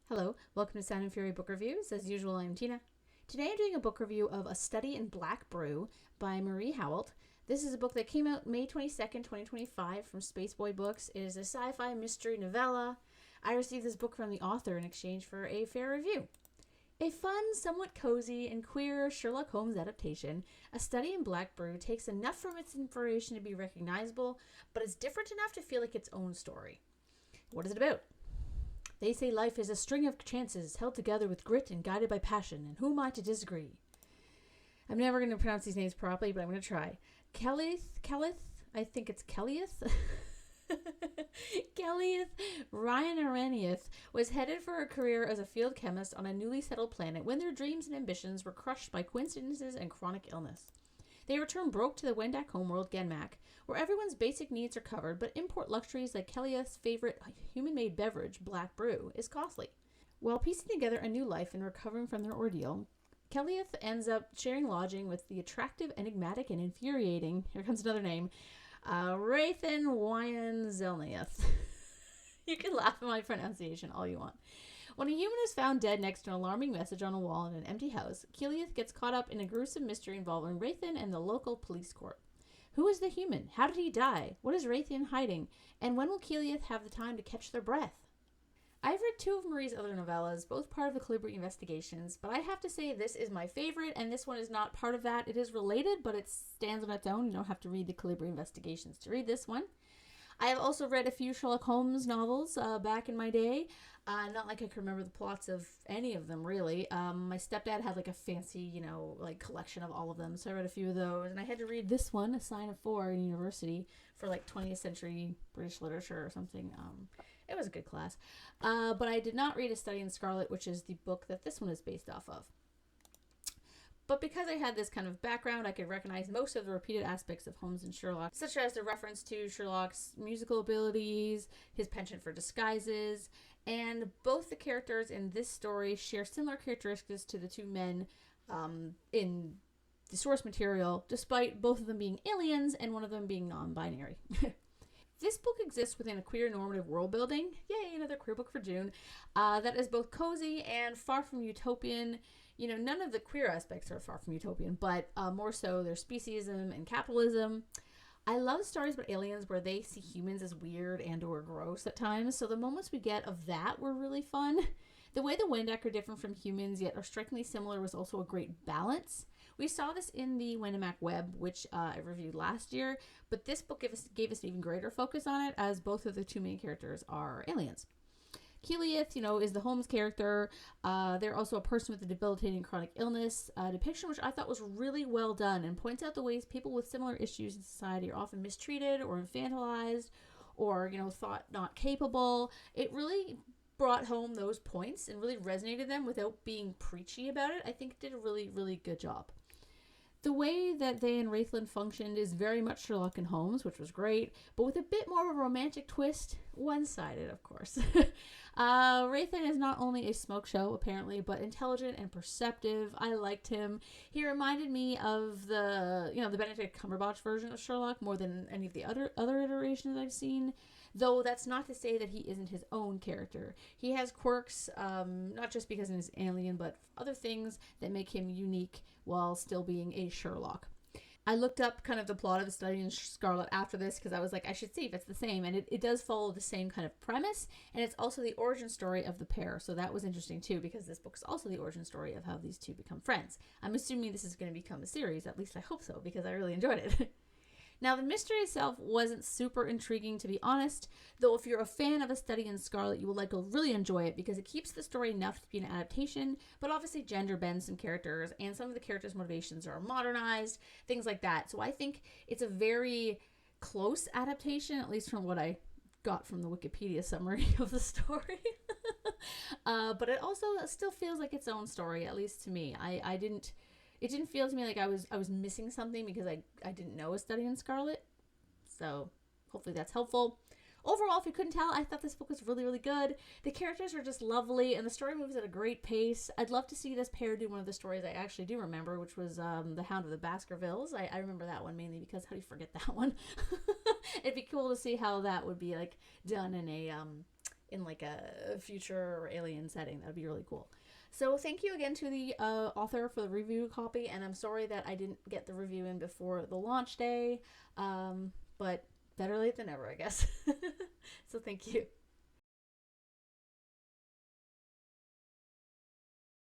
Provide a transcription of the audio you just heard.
Hello, welcome to Sound and Fury Book Reviews. As usual, I'm Tina. Today I'm doing a book review of A Study in Black Brew by Marie Howalt. This is a book that came out May 22nd, 2025 from Spaceboy Books. It is a sci-fi mystery novella. I received this book from the author in exchange for a fair review. A fun, somewhat cozy, and queer Sherlock Holmes adaptation, A Study in Black Brew takes enough from its inspiration to be recognizable, but is different enough to feel like its own story. What is it about? They say life is a string of chances held together with grit and guided by passion, and who am I to disagree? I'm never going to pronounce these names properly, but I'm going to try. Kellith, I think it's Kellyeth. Kellyeth Ryan Aranieth was headed for a career as a field chemist on a newly settled planet when their dreams and ambitions were crushed by coincidences and chronic illness. They return broke to the Wendak homeworld Genmac, where everyone's basic needs are covered, but import luxuries like Kellyeth's favorite human-made beverage, Black Brew, is costly. While piecing together a new life and recovering from their ordeal, Kellyeth ends up sharing lodging with the attractive, enigmatic, and infuriating, here comes another name, Rathan Wyan Zelnieth. You can laugh at my pronunciation all you want. When a human is found dead next to an alarming message on a wall in an empty house, Kellyeth gets caught up in a gruesome mystery involving Rathan and the local police court. Who is the human? How did he die? What is Rathan hiding? And when will Kellyeth have the time to catch their breath? I've read two of Marie's other novellas, both part of the Calibri Investigations, but I have to say this is my favorite, and this one is not part of that. It is related, but it stands on its own. You don't have to read the Calibri Investigations to read this one. I have also read a few Sherlock Holmes novels back in my day. Not like I can remember the plots of any of them, really. My stepdad had like a fancy, collection of all of them. So I read a few of those. And I had to read this one, A Sign of Four, in university for like 20th century British literature or something. It was a good class. But I did not read A Study in Scarlet, which is the book that this one is based off of. But because I had this kind of background, I could recognize most of the repeated aspects of Holmes and Sherlock, such as the reference to Sherlock's musical abilities, his penchant for disguises, and both the characters in this story share similar characteristics to the two men in the source material, despite both of them being aliens and one of them being non-binary. This book exists within a queer normative world building. Yay, another queer book for June. That is both cozy and far from utopian. None of the queer aspects are far from utopian, but more so their speciesism and capitalism. I love stories about aliens where they see humans as weird and or gross at times, so the moments we get of that were really fun. The way the Wendak are different from humans yet are strikingly similar was also a great balance. We saw this in the Wendamak Web, which I reviewed last year, but this book gave us an even greater focus on it, as both of the two main characters are aliens. Kellyeth, is the Holmes character. They're also a person with a debilitating chronic illness, a depiction which I thought was really well done and points out the ways people with similar issues in society are often mistreated or infantilized or, thought not capable. It really brought home those points and really resonated them without being preachy about it. I think it did a really, really good job. The way that they and Rathan functioned is very much Sherlock and Holmes, which was great, but with a bit more of a romantic twist, one-sided, of course. Rathan is not only a smoke show, apparently, but intelligent and perceptive. I liked him. He reminded me of the Benedict Cumberbatch version of Sherlock more than any of the other iterations I've seen, though that's not to say that he isn't his own character. He has quirks, not just because he's an alien, but other things that make him unique while still being a Sherlock. I looked up kind of the plot of A Study in Scarlet after this because I was like, I should see if it's the same. And it does follow the same kind of premise. And it's also the origin story of the pair. So that was interesting too, because this book is also the origin story of how these two become friends. I'm assuming this is going to become a series. At least I hope so, because I really enjoyed it. Now, the mystery itself wasn't super intriguing, to be honest, though if you're a fan of A Study in Scarlet, you will really enjoy it because it keeps the story enough to be an adaptation, but obviously gender bends some characters, and some of the characters' motivations are modernized, things like that. So I think it's a very close adaptation, at least from what I got from the Wikipedia summary of the story. But it also still feels like its own story, at least to me. It didn't feel to me like I was missing something because I didn't know A Study in Scarlet. So hopefully that's helpful. Overall, if you couldn't tell, I thought this book was really, really good. The characters are just lovely, and the story moves at a great pace. I'd love to see this pair do one of the stories I actually do remember, which was The Hound of the Baskervilles. I remember that one mainly because how do you forget that one? It'd be cool to see how that would be done in a in like a future or alien setting. That would be really cool. So thank you again to the author for the review copy, and I'm sorry that I didn't get the review in before the launch day, but better late than never, I guess. So thank you.